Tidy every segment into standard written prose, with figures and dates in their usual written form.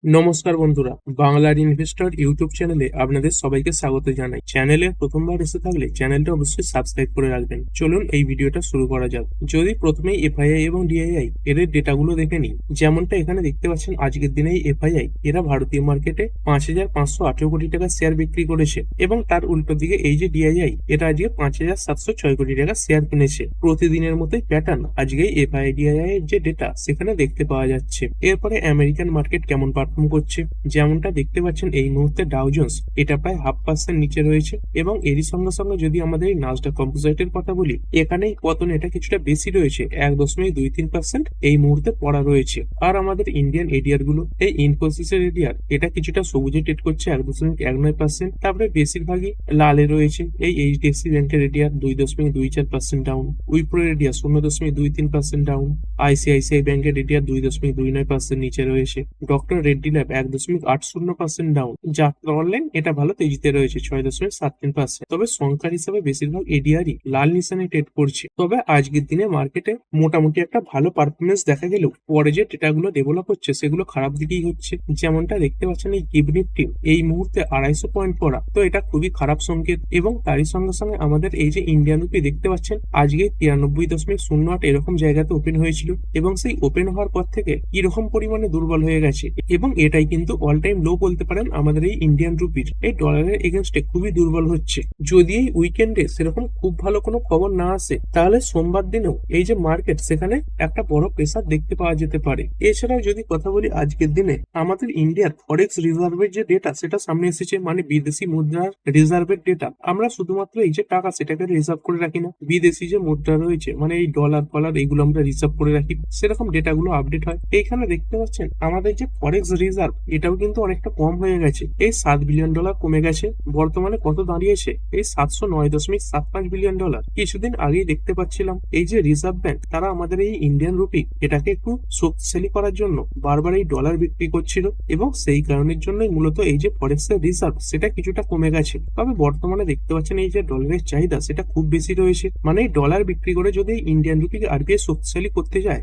নমস্কার বন্ধুরা, বাংলার ইনভেস্টর ইউটিউব চ্যানেলে আপনাদের সবাইকে স্বাগত জানাই। চ্যানেলে প্রথমবার এসে থাকলে চ্যানেলটা অবশ্যই সাবস্ক্রাইব করে রাখবেন। চলুন এই ভিডিওটা শুরু করা যাক। যদি প্রথমেই এফআইআই এবং ডিআইআই এদের ডেটাগুলো দেখে নিই, যেমনটা এখানে দেখতে পাচ্ছেন, আজকের দিনে এফআইআই এরা ভারতীয় মার্কেটে 5,518 কোটি টাকা শেয়ার বিক্রি করেছে এবং তার উল্টো দিকে এই যে ডিআইআই এটা আজকে 5,706 কোটি টাকা শেয়ার কিনেছে। প্রতিদিনের মতোই প্যাটার্ন আজকে এফআইআই ডিআইআই এর যে ডেটা সেখানে দেখতে পাওয়া যাচ্ছে। এরপরে আমেরিকান মার্কেট কেমন পারফর্ম করছে, যেমনটা দেখতে পাচ্ছেন এই মুহূর্তে ডাও জোন্স এটা প্রায় 0.5% নিচে রয়েছে এবং এরই সঙ্গে সঙ্গে যদি আমাদের এই নাসডাক কম্পোজিটের কথা বলি, এখানে পতন এটা কিছুটা বেশি রয়েছে, 1.23% এই মুহূর্তে পড়া রয়েছে। আর আমাদের ইন্ডিয়ান এডিআর গুলো, এই ইনফোসিসের এডিআর এটা কিছুটা সবুজে ট্রেড করছে 1.19%। তারপরে বেশিরভাগই লালে রয়েছে এই এইচডিএফসি ব্যাংকের ADR 2.24% down, Wipro ADR 0.23% down, ICICI ব্যাংকের এডিআর 2.29% নিচে রয়েছে, ডক্টর রেড্ডি ল্যাব 1.80% ডাউন, যাত্রা অনলাইন এটা ভালো তেজিতে রয়েছে 6.73%। তবে সংখ্যার হিসাবে বেশিরভাগ এডিআরই লাল নিশানে ট্রেড করছে। তবে আজকের দিনে মার্কেটে মোটামুটি একটা ভালো পারফরমেন্স দেখা গেলেও পরে যে ডেটাগুলো ডেভেলপ হচ্ছে সেগুলো খারাপ দিকেই হচ্ছে। যেমনটা দেখতে পাচ্ছেন এই গিভ নিফটি এই মুহূর্তে 250 পয়েন্ট পড়া, তো এটা খুবই খারাপ সংকেত। এবং তারই সঙ্গে সঙ্গে আমাদের এই যে ইন্ডিয়ান রুপি দেখতে পাচ্ছেন আজকে 93.08 এরকম জায়গাতে ওপেন হয়েছিল এবং সেই ওপেন হওয়ার পর থেকে কিরকম পরিমাণে দুর্বল হয়ে গেছে এবং এটাই কিন্তু অল টাইম লো বলতে পারেন আমাদের এই ইন্ডিয়ান রুপির। এই ডলারের এগেনস্টে খুবই দুর্বল হচ্ছে। যদি এই উইকেন্ডে সেরকম খুব ভালো কোনো খবর না আসে, তাহলে সোমবার দিনেও এই যে মার্কেট সেখানে একটা বড় প্রেসার দেখতে পাওয়া যেতে পারে। এছাড়াও যদি কথা বলি আজকের দিনে আমাদের ইন্ডিয়ার ফরেক্স রিজার্ভের যে ডেটা সেটা সামনে এসেছে, মানে বিদেশি মুদ্রার রিজার্ভের ডেটা। আমরা শুধুমাত্র এই যে টাকা সেটাকে রিজার্ভ করে রাখি না, বিদেশি যে মুদ্রা রয়েছে মানে এই ডলার ফলার এইগুলো আমরা রিজার্ভ করে রাখি, সেরকম ডেটাগুলো আপডেট হয়। এইখানে দেখতে পাচ্ছেন আমাদের যে ফরেক্স রিজার্ভ এটাও কিন্তু অনেকটা কম হয়ে গেছে, এই $7 বিলিয়ন কমে গেছে। বর্তমানে কত দাঁড়িয়েছে, এই 709.75 বিলিয়ন ডলার। কিছুদিন আগেই দেখতে পাচ্ছিলাম এই যে রিজার্ভ ব্যাংক তারা আমাদের এই ইন্ডিয়ান রুপি এটাকে একটু শক্তিশালী করার জন্য বারবার এই ডলার বিক্রি করছিল এবং সেই কারণের জন্যই মূলত এই যে ফরেক্সের রিজার্ভ সেটা কিছুটা কমে গেছে। তবে বর্তমানে দেখতে পাচ্ছেন এই যে ডলারের চাহিদা সেটা খুব বেশি রয়েছে, মানে এই ডলার বিক্রি করে যদি ইন্ডিয়ান রুপিকে আরবিআই শক্তিশালী করতে যায়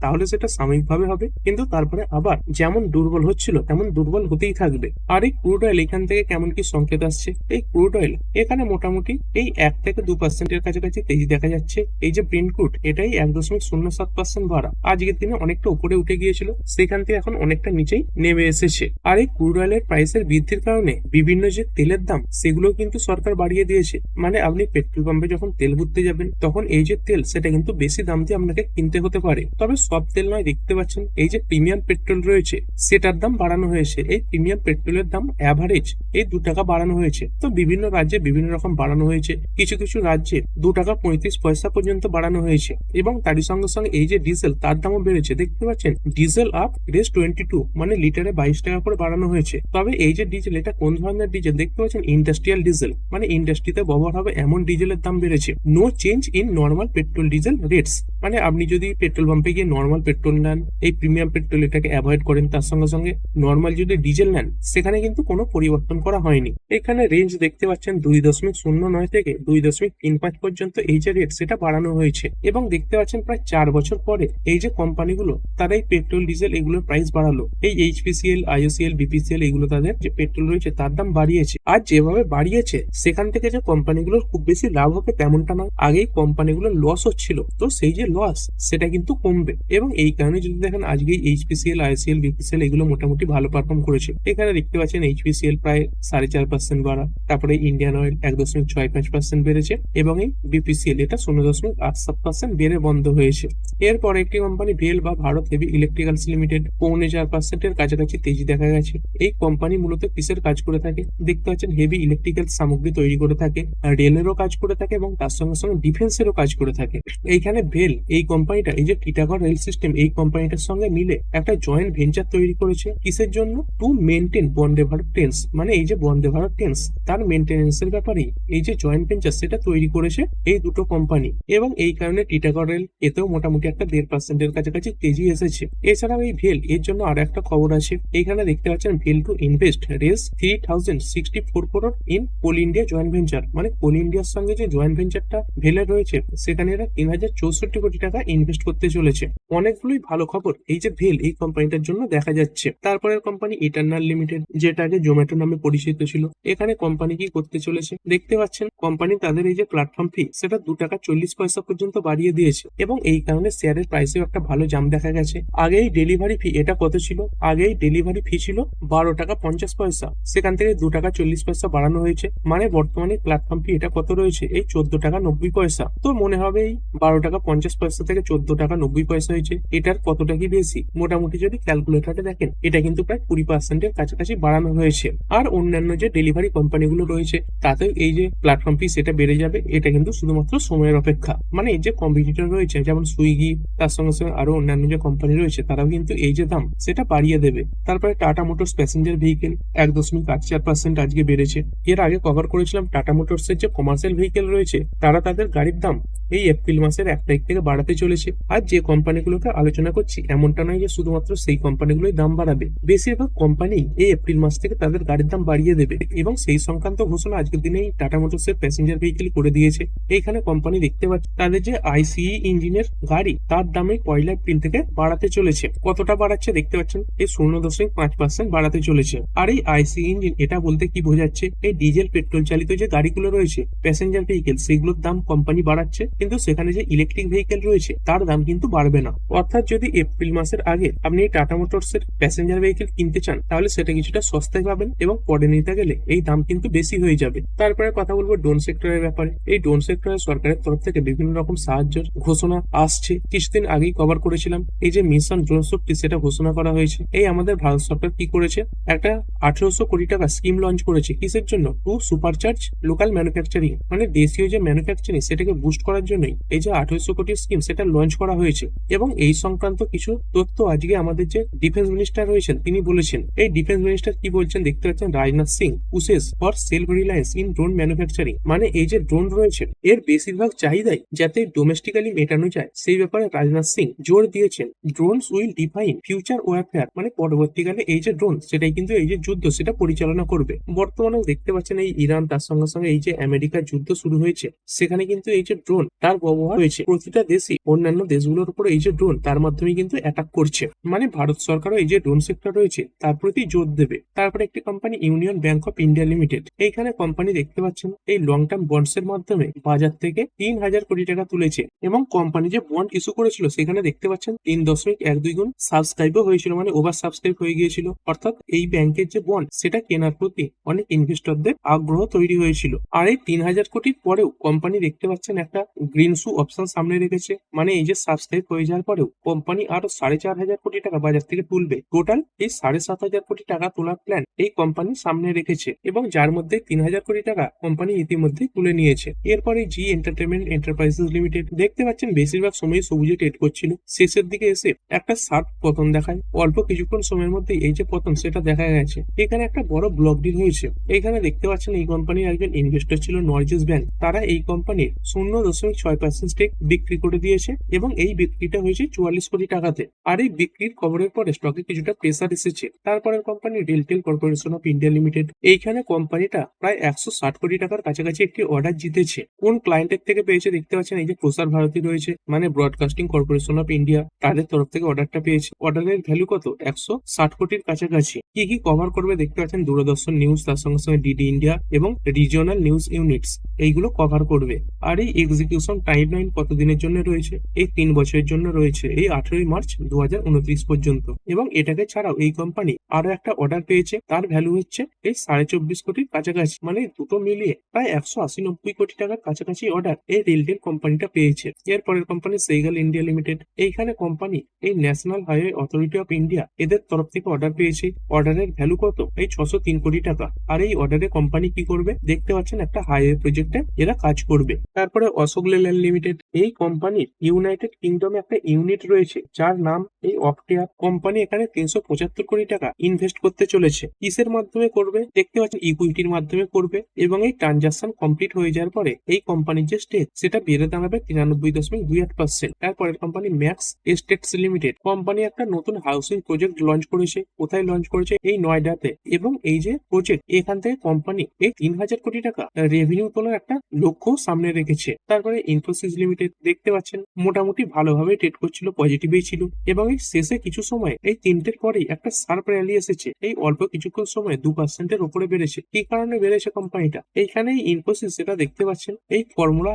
তাহলে সেটা সাময়িকভাবে হবে, কিন্তু তারপরে আবার যেমন দুর্বল হচ্ছিল তেমন দুর্বল হতেই থাকবে। আর এই ক্রুড অয়েল এখান থেকে কেমন কি সংকেত আসছে, এই ক্রুড অয়েল এখানে মোটামুটি এই 1 থেকে 2% কাছাকাছি তেজি দেখা যাচ্ছে। এই যে ব্রেন্ট ক্রুড এটাই 1.07% বাড়া, আজকের দিনে অনেকটা উপরে উঠে গিয়েছিল, সেখান থেকে এখন অনেকটা নিচেই নেমে এসেছে। আর এই ক্রুড অয়েলের প্রাইসের বৃদ্ধির কারণে বিভিন্ন যে তেলের দাম সেগুলো কিন্তু সরকার বাড়িয়ে দিয়েছে। মানে আপনি পেট্রোল পাম্পে যখন তেল ভরতে যাবেন তখন এই যে তেল সেটা কিন্তু বেশি দাম দিয়ে আপনাকে কিনতে হতে পারে। তবে সব তেল নয়, দেখতে পাচ্ছেন এই যে প্রিমিয়াম পেট্রোল রয়েছে সেটার দাম বাড়ানো হয়েছে। এই প্রিমিয়াম পেট্রোলের দাম অ্যাভারেজ এই 2 টাকা বাড়ানো হয়েছে। তো বিভিন্ন রাজ্যে বিভিন্ন রকম বাড়ানো হয়েছে, কিছু কিছু রাজ্যে 2 টাকা 35 পয়সা পর্যন্ত বাড়ানো হয়েছে। এবং তারই সঙ্গে সঙ্গে এই যে ডিজেল তার দামও বেড়েছে, দেখতে পাচ্ছেন ডিজেল আপ রেস 22, মানে লিটারে 22 টাকা করে বাড়ানো হয়েছে। তবে এই যে ডিজেল এটা কোন ধরনের ডিজেল, দেখতে পাচ্ছেন ইন্ডাস্ট্রিয়াল ডিজেল, মানে ইন্ডাস্ট্রিতে ব্যবহার হবে এমন ডিজেলের দাম বেড়েছে। No change in normal petrol diesel rates, মানে আপনি যদি পেট্রোল পাম্পে গিয়ে নর্মাল পেট্রোল নেন, এই প্রিমিয়াম পেট্রোল এটাকে অ্যাভয়েড করেন, তার সঙ্গে সঙ্গে নর্মাল যদি ডিজেল নেন সেখানে কিন্তু কোনো পরিবর্তন করা হয়নি। এখানে রেঞ্জ দেখতে পাচ্ছেন 2.09 থেকে 2.35 পর্যন্ত এই যে রেট সেটা বাড়ানো হয়েছে। এবং দেখতে পাচ্ছেন প্রায় 4 বছর পরে এই যে কোম্পানিগুলো তারা এই পেট্রোল ডিজেল এগুলোর প্রাইস বাড়ালো। এই এইচপিসিএল, আইওসিএল, বিপিসিএল এগুলো তাদের যে পেট্রোল রয়েছে তার দাম বাড়িয়েছে। আর যেভাবে বাড়িয়েছে সেখান থেকে যে কোম্পানিগুলোর খুব বেশি লাভ হবে তেমনটা নয়। আগেই কোম্পানিগুলোর লস হচ্ছিল, তো সেই যে লস সেটা কিন্তু কমবে। এবং এই কারণে যদি দেখেন আজকে এইচপিসিএল, আইওসিএল, বিপিসিএল এগুলো মোটামুটি ভালো পারফর্ম করেছে। এখানে দেখতে পাচ্ছেন এইচপিসিএল প্রায় 4.5% বাড়া, তারপরে ইন্ডিয়ান অয়েল 1.65% বেড়েছে এবং এই বিপিসিএল এটা 0.87% বেড়ে বন্ধ হয়েছে। এরপর একটি কোম্পানি ভেল বা ভারত হেভি ইলেকট্রিক্যালস লিমিটেড 4.25% এর কাছাকাছি তেজি দেখা গেছে। এই কোম্পানি মূলত কিসের কাজ করে থাকে, দেখতে পাচ্ছেন হেভি ইলেকট্রিক্যাল সামগ্রী তৈরি করে থাকে, রেলেরও কাজ করে থাকে এবং তার সঙ্গে সঙ্গে ডিফেন্সেরও কাজ করে থাকে। এইখানে ভেল এই কোম্পানিটা এই যে টিটাগড় রেল সিস্টেম এই কোম্পানিটার সঙ্গে মিলে একটা জয়েন্ট ভেঞ্চার তৈরি করেছে। কিসের জন্য, to maintain Vande Bharat trains, মানে এই যে বন্দে ভারত ট্রেনস তার মেনটেন্যান্সের ব্যাপারে এই যে জয়েন্ট ভেঞ্চার সেটা তৈরি করেছে এই দুটো কোম্পানি। এবং এই কারণে টিটাগড় রেল এতেও মোটামুটি একটা 1.5% এর কাছাকাছি তেজি এসেছে। এছাড়াও এই ভেল এর জন্য আর একটা খবর আছে, এখানে দেখতে পাচ্ছেন ভেল টু ইনভেস্ট রেস 3064 crore in Coal India joint venture, মানে কোল ইন্ডিয়ার সঙ্গে যে জয়েন্ট ভেঞ্চারটা ভেলের রয়েছে সেখানে এরা 3064 কোটি টাকা ইনভেস্ট করতে চলেছে। অনেকগুলোই ভালো খবর এই যে ভেল এই কোম্পানিটার জন্য দেখা দেখা যাচ্ছে। তারপরের কোম্পানি ইটারনাল লিমিটেড, যেটা আগে জোম্যাটো নামে পরিচিত ছিল। এখানে কোম্পানি কি করতে চলেছে দেখতে পাচ্ছেন, কোম্পানি তাদের এই যে প্ল্যাটফর্ম ফি সেটা 2 টাকা 40 পয়সা পর্যন্ত বাড়িয়ে দিয়েছে এবং এই কারণে শেয়ারের প্রাইসেও একটা ভালো জাম্প দেখা গেছে। আগেই ডেলিভারি ফি এটা কত ছিল, আগেই ডেলিভারি ফি ছিল 12 টাকা 50 পয়সা, সেখান থেকে 2 টাকা 40 পয়সা বাড়ানো হয়েছে, মানে বর্তমানে প্ল্যাটফর্ম ফি এটা কত রয়েছে, এই 14 টাকা 90 পয়সা। তো মনে হবে এই 12 টাকা 50 পয়সা থেকে 14 টাকা 90 পয়সা হয়েছে, এটার কতটা কি বেশি? মোটামুটি যদি ক্যালকুলেটরে দেখেন এটা কিন্তু প্রায় 20%-এর কাছাকাছি বাড়ানো হয়েছে। আর অন্যান্য যে ডেলিভারি কোম্পানিগুলো রয়েছে তাতেও এই যে প্ল্যাটফর্ম ফি সেটা বেড়ে যাবে, এটা কিন্তু শুধুমাত্র সময়ের অপেক্ষা। মানে এই যে কম্পিটিটর রয়েছে যেমন সুইগি, তার সঙ্গে সঙ্গে আরো অন্যান্য যে কোম্পানি রয়েছে তারাও কিন্তু এই যে দাম সেটা বাড়িয়ে দেবে। তারপরে টাটা মোটরস প্যাসেঞ্জার ভেহিকেল 1.84% আজকে বেড়েছে। এর আগে কভার করেছিলাম টাটা মোটরস এর যে কমার্শিয়াল ভেহিকেল রয়েছে তারা তাদের গাড়ির দাম এই এপ্রিল মাসের 1 তারিখ থেকে বাড়াতে চলেছে। আর যে কোম্পানিগুলোকে আলোচনা করছি এমনটা নয় যে শুধুমাত্র সেই কোম্পানিগুলোই দাম বাড়াবে, বেশিরভাগ কোম্পানি এই এপ্রিল মাস থেকে তাদের গাড়ির দাম বাড়িয়ে দেবে এবং সেই সংক্রান্ত ঘোষণা আজকের দিনেই টাটা মোটরস এর প্যাসেঞ্জার ভেহিকেল করে দিয়েছে। এইখানে কোম্পানি দেখতে পাচ্ছে তাদের যে আইসিই ইঞ্জিনের গাড়ি তার দামে 1 এপ্রিল থেকে বাড়াতে চলেছে। কতটা বাড়াচ্ছে দেখতে পাচ্ছেন, এই 0.5% বাড়াতে চলেছে। আর এই আইসিই ইঞ্জিন এটা বলতে কি বোঝাচ্ছে, এই ডিজেল পেট্রোল চালিত যে গাড়িগুলো রয়েছে প্যাসেঞ্জার ভেহিকেল সেগুলোর দাম কোম্পানি বাড়াচ্ছে, কিন্তু সেখানে যে ইলেকট্রিক ভেহিকেল রয়েছে তার দাম কিন্তু বাড়বে না। অর্থাৎ যদি এপ্রিল মাসের আগে আপনি এই টাটা মোটরস এর প্যাসেঞ্জার ভেহিকেল কিনতে চান তাহলে সেটা কিছুটা সস্তায় পাবেন এবং পরে নিতে গেলে এই দাম কিন্তু বেশি হয়ে যাবে। তারপরে কথা বলবো ড্রোন সেক্টরের ব্যাপারে। এই ড্রোন সেক্টরে সরকারের তরফ থেকে বিভিন্ন রকম সাহায্য ঘোষণা আসছে। কিছুদিন আগেই কভার করেছিলাম এই যে মিশন ড্রোন শক্তি সেটা ঘোষণা করা হয়েছে। এই আমাদের ভারত সরকার কি করেছে, একটা 1800 কোটি টাকা স্কিম লঞ্চ করেছে। কিসের জন্য? টু সুপারচার্জ লোকাল ম্যানুফ্যাকচারিং, মানে দেশীয় যে ম্যানুফ্যাকচারিং সেটাকে বুস্ট করার জন্যই এই যে 1800 কোটি স্কিম সেটা লঞ্চ করা হয়েছে। এবং এই সংক্রান্ত কিছু তথ্য আজকে আমাদের যে ডিফেন্স মিনিস্টার রয়েছেন তিনি বলেছেন। এই ডিফেন্স মিনিস্টার কি বলছেন দেখতে পাচ্ছেন, Rajnath Singh pushes for self reliance in drone manufacturing, মানে এই যে ড্রোন রয়েছে এর বেশিরভাগ চাহিদাই যাতে ডোমেস্টিক্যালি মেটানো যায় সেই ব্যাপারে রাজনাথ সিং জোর দিয়েছেন। Drones will define future warfare, মানে পরবর্তীকালে এই যে ড্রোন সেটাই কিন্তু এই যে যুদ্ধ সেটা পরিচালনা করবে। বর্তমানেও দেখতে পাচ্ছেন এই ইরান তার সঙ্গে সঙ্গে এই যে আমেরিকার যুদ্ধ শুরু হয়েছে সেখানে কিন্তু এই যে ড্রোন তার ব্যবহার হয়েছে। প্রতিটা দেশই অন্যান্য দেশগুলোর উপর এই যে ড্রোন তার মাধ্যমে কিন্তু অ্যাটাক করছে, মানে ভারত সরকারও এই যে ড্রোন সেক্টর রয়েছে তার প্রতি জোর দেবে। তারপরে একটি company union bank of India limited, এইখানে কোম্পানি দেখতে পাচ্ছেন এই লং টার্ম বন্ডস এর মাধ্যমে বাজার থেকে 3000 কোটি টাকা তুলেছে এবং কোম্পানি যে বন্ড ইস্যু করেছিল সেখানে দেখতে পাচ্ছেন 3.12 গুণ সাবস্ক্রাইবও হয়েছিল, মানে ওভার সাবস্ক্রাইব হয়ে গিয়েছিল। অর্থাৎ এই ব্যাংকের যে বন্ড সেটা কেনার প্রতি অনেক ইনভেস্টরদের আগ্রহ তৈরি হয়েছিল। আর এই 3000 কোটির পরেও কোম্পানি দেখতে পাচ্ছেন একটা গ্রিন শু অপশন সামনে রেখেছে, মানে এই যে সাবস্ক্রাইব হয়ে যাওয়ার পরেও কোম্পানি আরো 4500 কোটি টাকা বাজার থেকে তুলবে। টোটাল এই 7500 কোটি টাকা তোলার প্ল্যান এই কোম্পানি সামনে রেখেছে এবং যার মধ্যে 3000 কোটি টাকা কোম্পানি ইতিমধ্যে তুলে নিয়েছে। এরপরে জি এন্টারটেনমেন্ট এন্টারপ্রাইজেস লিমিটেড দেখতে পাচ্ছেন বেশিরভাগ সময় সবুজে ট্রেড করছিল, শেষের দিকে এসে একটা শার্প পতন দেখায়। অল্প কিছুক্ষণ সময়ের মধ্যে এই যে পতন সেটা দেখা গেছে। এখানে একটা বড় ব্লক ডিল হয়েছে। এখানে দেখতে পাচ্ছেন এই কোম্পানির একজন ইনভেস্টর ছিল নর্জেস ব্যাংক, তারা এই কোম্পানির 0.6% স্টেক বিক্রি করে দিয়েছে এবং এই বিক্রিটা হয়েছে 44 কোটি টাকাতে। আর এই বিক্রির খবরের পরে স্টকে কিছুটা প্রেসার এসেছে। তারপরের company RailTel corporation of India limited, এইখানে কোম্পানিটা প্রায় 160 কোটি টাকার কাছাকাছি একটি অর্ডার জিতেছে। কোন ক্লায়েন্টের থেকে পেয়েছে দেখতে পাচ্ছেন, এই যে প্রসার ভারতী রয়েছে, মানে ব্রডকাস্টিং কর্পোরেশন অফ ইন্ডিয়া, তাদের তরফ থেকে অর্ডারটা পেয়েছে। অর্ডারের ভ্যালু কত? 160 কোটির কাছাকাছি। কি কি কভার করবে দেখতে পাচ্ছেন, দূরদর্শন নিউজ, তার সঙ্গে সঙ্গে ডিডি ইন্ডিয়া এবং রিজিওনাল নিউজ ইউনিটস এইগুলো কভার করবে। আর এই এক্সিকিউশন টাইমলাইন কতদিনের জন্য রয়েছে? এই 3 বছরের জন্য রয়েছে, এই 18 মার্চ 2029 পর্যন্ত। এবং এটাকে ছাড়াও এই কোম্পানি আরো একটা অর্ডার পেয়েছে, তার ভ্যালু হচ্ছে এই 24.5 কোটির কাছাকাছি, মানে দুটো মিলিয়ে প্রায় 180-90 কোটি টাকার কাছাকাছি অর্ডার এই রেলটেল কোম্পানিটা পেয়েছে। এরপরের কোম্পানি সেইগাল ইন্ডিয়া লিমিটেড, এইখানে কোম্পানি এই national highway authority of India এদের তরফ থেকে অর্ডার পেয়েছে। অর্ডারের ভ্যালু কত? এই 603 কোটি টাকা। আর এই অর্ডারে কোম্পানি কি করবে দেখতে পাচ্ছেন, একটা হাইওয়ে প্রজেক্টে এরা কাজ করবে। তারপরে অশোক লেল্যান্ড লিমিটেড, এই কোম্পানির ইউনাইটেড কিংডমে একটা ইউনিট রয়েছে যার নাম এই অপটেয়ার। কোম্পানি এখানে 375 কোটি টাকা ইনভেস্ট করতে চলেছে। কিসের মাধ্যমে করবে দেখতে পাচ্ছেন, ইকুইটির মাধ্যমে করবে এবং এই ট্রানজাকশন কমপ্লিট হয়ে যাওয়ার পরে এই কোম্পানির যে স্টেক সেটা বেড়ে দাঁড়াবে 93.28%। তারপরের company max estates limited, company একটা নতুন হাউসিং প্রজেক্ট লঞ্চ করেছে। কোথায় লঞ্চ করেছে? এই নয়ডাতে। এবং এই যে প্রজেক্ট এখান থেকে কোম্পানি এই 3000 কোটি টাকা রেভিনিউ তোলার একটা লক্ষ্য সামনে রেখেছে। তারপরে ইনফোসিস লিমিটেড দেখতে পাচ্ছেন মোটামুটি ভালোভাবে ট্রেড করছিল, পজিটিভই ছিল এবং এই শেষে কিছু সময় এই তিনটের পরেই একটা শার্প র্যালি এসেছে। এই অল্প কিছুক্ষণ সময়ে 2% উপরে বেড়েছে। কি কারণে বেড়েছে কোম্পানিটা? এইখানে ইনফোসিস যেটা দেখতে পাচ্ছেন, এই ফর্মুলা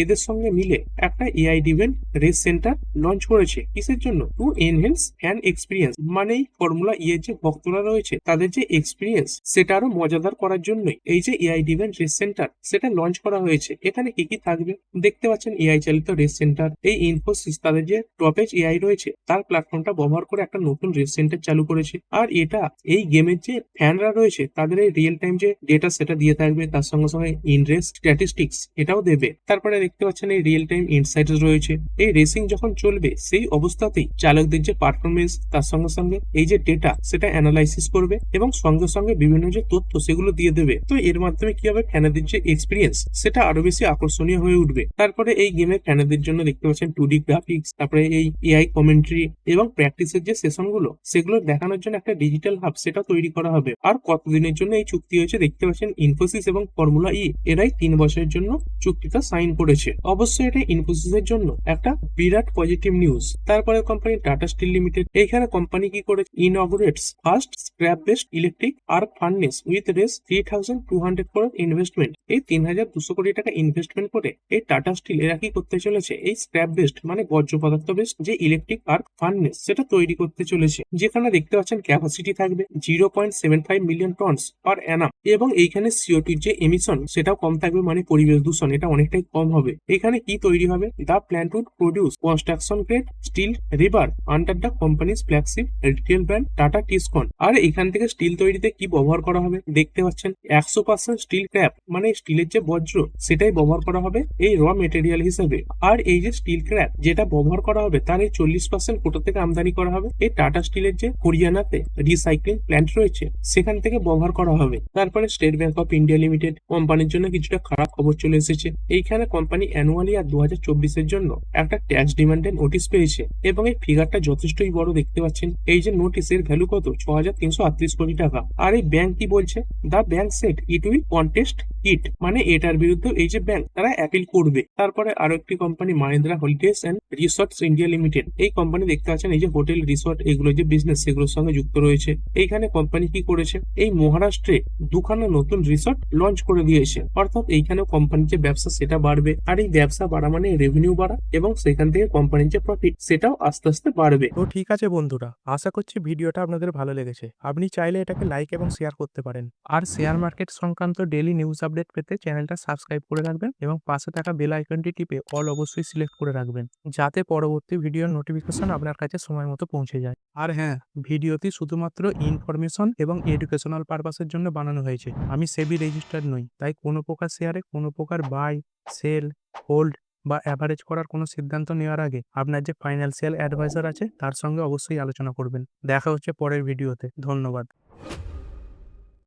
এদের সঙ্গে মিলে একটা এআই ডিভেন রেস সেন্টার লঞ্চ করেছে। কিসের জন্য? টু এনহেন্স ফ্যান এক্সপিরিয়েন্স, মানে এই ফর্মুলা এর যে ভক্তরা রয়েছে তাদের যে এক্সপিরিয়েন্স সেটা আরো মজাদার করার জন্যই এই যে এআই ডিভেন রেস সেন্টার সেটা লঞ্চ করা হয়েছে। এখানে কি কি থাকবে দেখতে পাচ্ছেন, এআই চালিত রেস সেন্টার। এই ইনফোসিস তাদের যে টপেজ এআই রয়েছে তার প্ল্যাটফর্মটা ব্যবহার করে একটা নতুন রেস সেন্টার চালু করেছে। আর এটা এই গেমের যে ফ্যানরা রয়েছে তাদের এই রিয়েল টাইম যে ডেটা সেটা দিয়ে থাকবে, তার সঙ্গে সঙ্গে ইন রেস স্ট্যাটিস্টিক্স এটাও দেবে। তারপরে দেখতে পাচ্ছেন এই রিয়েল টাইম ইনসাইটস রয়েছে। এই রেসিং যখন চলবে সেই অবস্থাতেই চালকদের যে পারফরমেন্স তার সঙ্গে সঙ্গে এই যে ডেটা সেটা অ্যানালাইসিস করবে এবং সঙ্গে সঙ্গে বিভিন্ন যে তথ্য সেগুলো দিয়ে দেবে। তো এর মাধ্যমে কি হবে, ফ্যানেদের যে এক্সপিরিয়েন্স সেটা আরো বেশি আকর্ষণীয় হয়ে উঠবে। তারপরে এই গেমের ফ্যানেদের জন্য দেখতে পাচ্ছেন 2D গ্রাফিক্স, তারপরে এই এআই কমেন্ট্রি এবং প্র্যাকটিসের যে সেশন গুলো সেগুলো দেখানোর জন্য একটা ডিজিটাল হাব সেটা তৈরি করা হবে। আর কতদিনের জন্য এই চুক্তি হয়েছে দেখতে পাচ্ছেন, ইনফোসিস এবং ফর্মুলা এরাই 3 বছরের জন্য চুক্তিটা সাইন করেছে। অবশ্যই এটা ইনফোসিসের জন্য একটা বিরাট পজিটিভ নিউজ। তারপরে কোম্পানি টাটা স্টিল লিমিটেড, এইখানে কোম্পানি কি করে inaugurates first scrap based electric arc furnace with রেস 3200 crore ইনভেস্টমেন্ট। এই 3200 কোটি টাকা ইনভেস্টমেন্ট করে এই টাটা স্টিল এরা কি করতে চলেছে, এই স্ক্র্যাপ বেসড মানে বর্জ্য পদার্থ বেসড যে ইলেকট্রিক আর্ক ফার্নেস সেটা তৈরি করতে চলেছে। যেখানে দেখতে পাচ্ছেন ক্যাপাসিটি থাকবে 0.75 মিলিয়ন টনস পার অ্যানাম এবং এইখানে সিওটির যে এমিশন সেটাও কম থাকবে, মানে পরিবেশ দূষণ এটা অনেকটাই কম হবে। এখানে কি তৈরি হবে, the plant would produce construction grade steel rebar under the company's flagship retail brand Tata Tiscon. আর এখান থেকে স্টিল তৈরিতে কি ব্যবহার করা হবে দেখতে পাচ্ছেন, 100% স্টিল ক্র্যাপ মানে স্টিলের যে বজ্র সেটাই ব্যবহার করা হবে এই র মেটেরিয়াল হিসেবে। আর এই যে স্টিল ক্র্যাপ যেটা ব্যবহার করা হবে তার এই 40% কোথা থেকে আমদানি করা হবে, এই টাটা স্টিলের যে হরিয়ানাতে রিসাইক্লিং প্ল্যান্ট রয়েছে সেখান থেকে ব্যবহার করা হবে। তারপরে state bank of India limited, কোম্পানির জন্য কিছুটা খারাপ খবর চলে এসেছে। এইখানে কোম্পানি অ্যানুয়ালি আর 2024-এর জন্য একটা ট্যাক্স ডিমান্ডের নোটিশ পেয়েছে এবং এই ফিগারটা যথেষ্টই বড় দেখতে পাচ্ছেন। এই যে নোটিশের ভ্যালু কত, 6338 কোটি টাকা। আর এই ব্যাংক কি বলছে, the bank said it will contest it, মানে এটার বিরুদ্ধে এই যে ব্যাংক তারা অ্যাপিল করবে। তারপরে আরো একটি company Mahindra Holidays and Resorts India Limited, এই কোম্পানি দেখতে পাচ্ছেন এই যে হোটেল রিসর্ট এগুলো যে বিজনেস সেগুলোর সঙ্গে যুক্ত রয়েছে। এইখানে কোম্পানি কি করেছে, এই মহারাষ্ট্রে দুখানা নতুন রিসর্ট লঞ্চ করে দিয়েছে। অর্থাৎ এইখানে কোম্পানির যে ব্যবসা সেটা বাড়বে। আর এই ব্যবসা বাড়া মানে রেভিনিউ বাড়া এবং সেখান থেকে কোম্পানির যে প্রফিট সেটাও আস্তে আস্তে বাড়বে। তো ঠিক আছে বন্ধুরা, আশা করছি ভিডিওটা আপনাদের ভালো লেগেছে। আপনি চাইলে এটাকে লাইক এবং শেয়ার করতে পারেন। আর শেয়ার মার্কেট সংক্রান্ত ডেইলি নিউজ আপডেট পেতে চ্যানেলটা সাবস্ক্রাইব করে রাখবেন এবং পাশে থাকা বেল আইকনটি টিপে অল অবশ্যই সিলেক্ট করে রাখবেন, যাতে পরবর্তী ভিডিওর নোটিফিকেশন আপনার কাছে সময় মতো পৌঁছে যায়। আর হ্যাঁ, ভিডিওটি শুধুমাত্র ইনফরমেশন এবং এডুকেশনাল পারপাসের জন্য বানানো হয়েছে। আমি সেবি রেজিস্টার্ড নই, তাই কোনো প্রকার শেয়ারে কোনো প্রকার বাই, সেল, হোল্ড বা অ্যাভারেজ করার কোনো সিদ্ধান্ত নেওয়ার আগে আপনার যে ফাইন্যান্সিয়াল অ্যাডভাইজার আছে তার সঙ্গে অবশ্যই আলোচনা করবেন। দেখা হচ্ছে পরের ভিডিওতে। ধন্যবাদ।